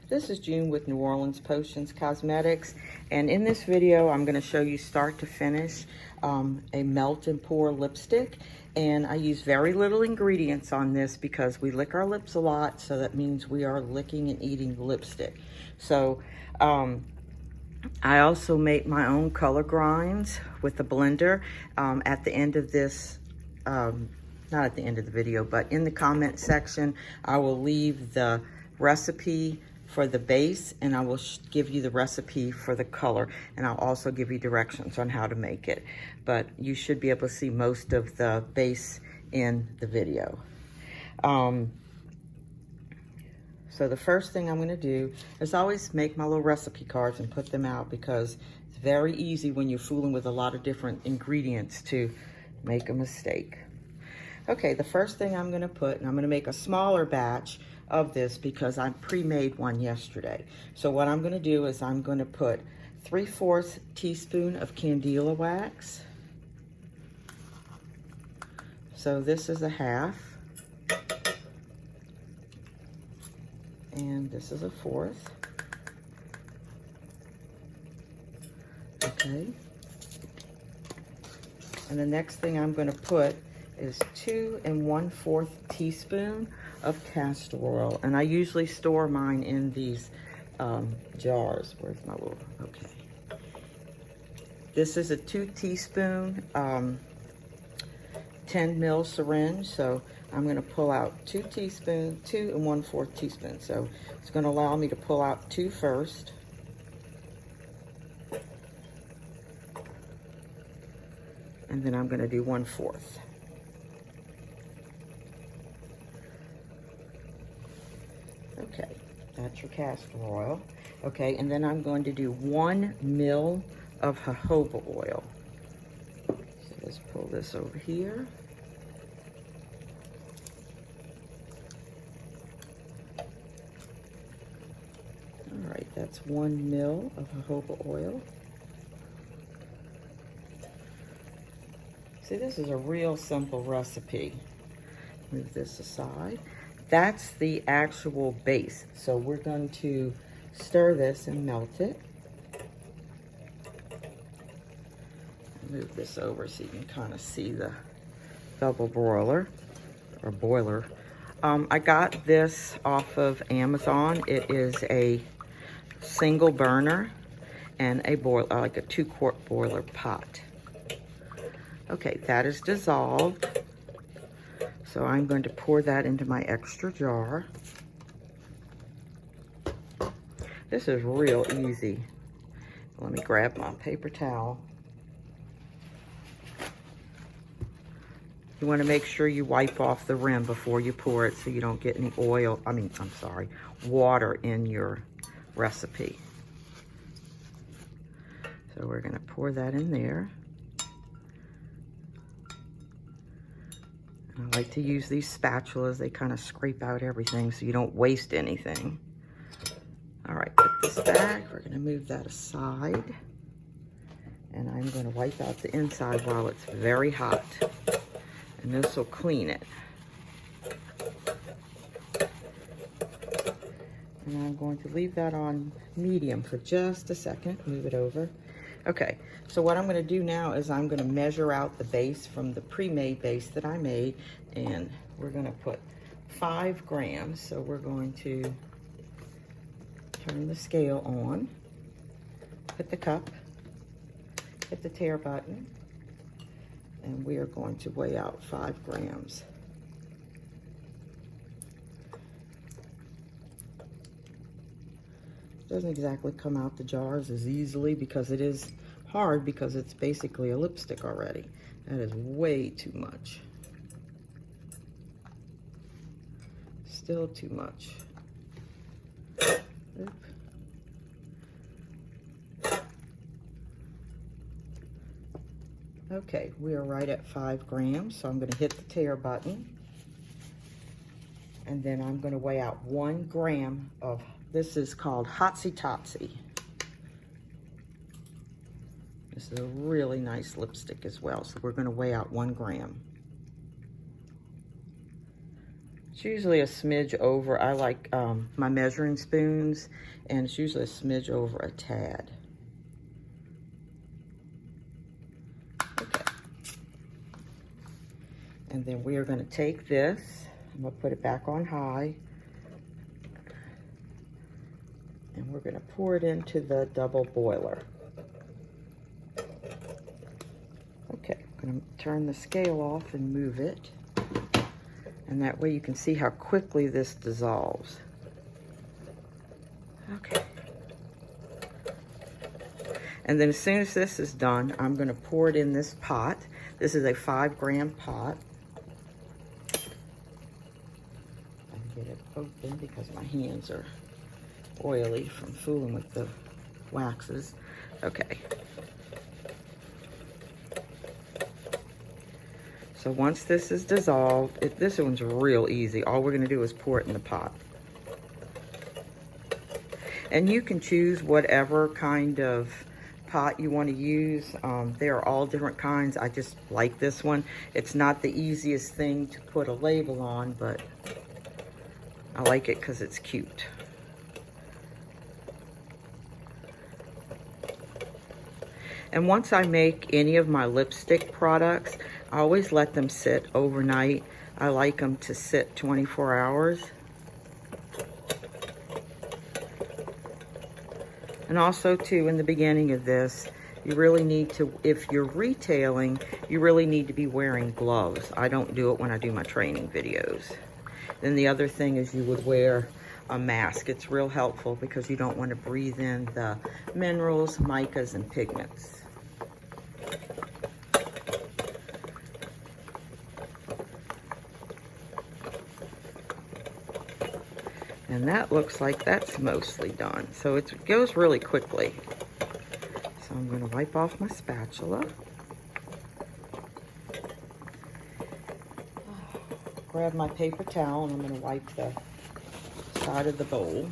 This is June with New Orleans Potions Cosmetics, and in this video I'm going to show you start to finish a melt and pour lipstick. And I use very little ingredients on this because we lick our lips a lot, so that means we are licking and eating lipstick. So I also make my own color grinds with the blender. At the end of this, not at the end of the video, but in the comment section, I will leave the recipe for the base, and I will give you the recipe for the color, and I'll also give you directions on how to make it. But you should be able to see most of the base in the video. So the first thing I'm going to do is always make my little recipe cards and put them out, because it's very easy when you're fooling with a lot of different ingredients to make a mistake. Okay, the first thing I'm going to put, and I'm going to make a smaller batch of this because I pre-made one yesterday. So what I'm going to do is I'm going to put 3/4 teaspoon of Candelilla Wax. So this is a half, and this is a 1/4. Okay. And the next thing I'm going to put is 2 1/4 teaspoon of castor oil, and I usually store mine in these jars. Where's my little, okay. This is a 2 teaspoon 10 ml syringe, so I'm going to pull out 2 1/4 teaspoons. So it's going to allow me to pull out 2 first. And then I'm going to do 1/4. Okay, that's your castor oil. Okay, and then I'm going to do 1 ml of jojoba oil. So let's pull this over here. All right, that's 1 ml of jojoba oil. See, this is a real simple recipe. Move this aside. That's the actual base. So we're going to stir this and melt it. Move this over so you can kind of see the double broiler or boiler. I got this off of Amazon. It is a single burner and a boiler, like a 2-quart boiler pot. Okay, that is dissolved. So I'm going to pour that into my extra jar. This is real easy. Let me grab my paper towel. You want to make sure you wipe off the rim before you pour it so you don't get any water in your recipe. So we're going to pour that in there. I like to use these spatulas. They kind of scrape out everything so you don't waste anything. All right, put this back. We're going to move that aside. And I'm going to wipe out the inside while it's very hot. And this will clean it. And I'm going to leave that on medium for just a second. Move it over. Okay, so what I'm going to do now is I'm going to measure out the base from the pre-made base that I made, and we're going to put 5 grams. So we're going to turn the scale on, hit the cup, hit the tare button, and we are going to weigh out 5 grams. Doesn't exactly come out the jars as easily because it is hard, because it's basically a lipstick already. That is way too much. Still too much. Oop. Okay, we are right at 5 grams, so I'm going to hit the tare button. And then I'm going to weigh out 1 gram of, this is called Hotsy Totsy. This is a really nice lipstick as well, so we're going to weigh out 1 gram. It's usually a smidge over. I like my measuring spoons, and it's usually a smidge over a tad. Okay. And then we are going to take this, I'm going to put it back on high, and we're going to pour it into the double boiler. Okay, I'm going to turn the scale off and move it. And that way you can see how quickly this dissolves. Okay. And then as soon as this is done, I'm going to pour it in this pot. This is a 5-gram pot. I get it open because my hands are oily from fooling with the waxes. Okay. So once this is dissolved, this one's real easy. All we're gonna do is pour it in the pot. And you can choose whatever kind of pot you wanna use. There are all different kinds. I just like this one. It's not the easiest thing to put a label on, but I like it because it's cute. And once I make any of my lipstick products, I always let them sit overnight. I like them to sit 24 hours. And also too, in the beginning of this, you really need to, if you're retailing, you really need to be wearing gloves. I don't do it when I do my training videos. Then the other thing is you would wear a mask. It's real helpful because you don't want to breathe in the minerals, micas, and pigments. And that looks like that's mostly done. So it goes really quickly. So I'm going to wipe off my spatula. Grab my paper towel and I'm going to wipe the side of the bowl.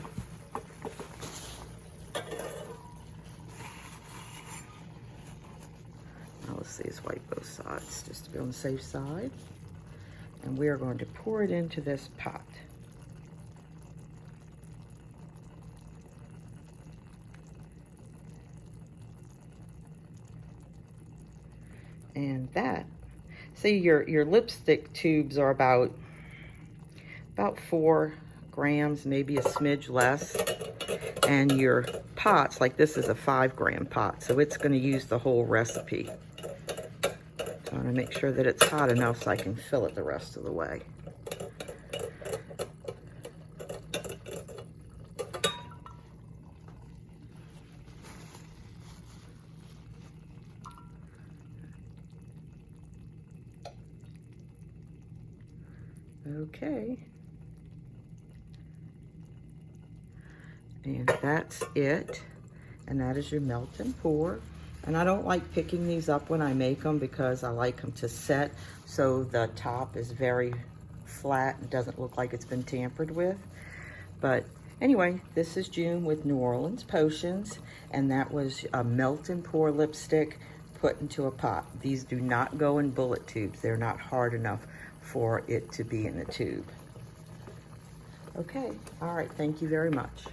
Now let's see, let's wipe both sides just to be on the safe side. And we are going to pour it into this pot. And that, see, your lipstick tubes are about 4 grams, maybe a smidge less. And your pots, like this is a 5-gram pot, so it's going to use the whole recipe. So I want to make sure that it's hot enough so I can fill it the rest of the way. Okay. And that's it. And that is your melt and pour. And I don't like picking these up when I make them because I like them to set so the top is very flat and doesn't look like it's been tampered with. But anyway, this is June with New Orleans Potions, and that was a melt and pour lipstick put into a pot. These do not go in bullet tubes. They're not hard enough for it to be in a tube. Okay, all right, thank you very much.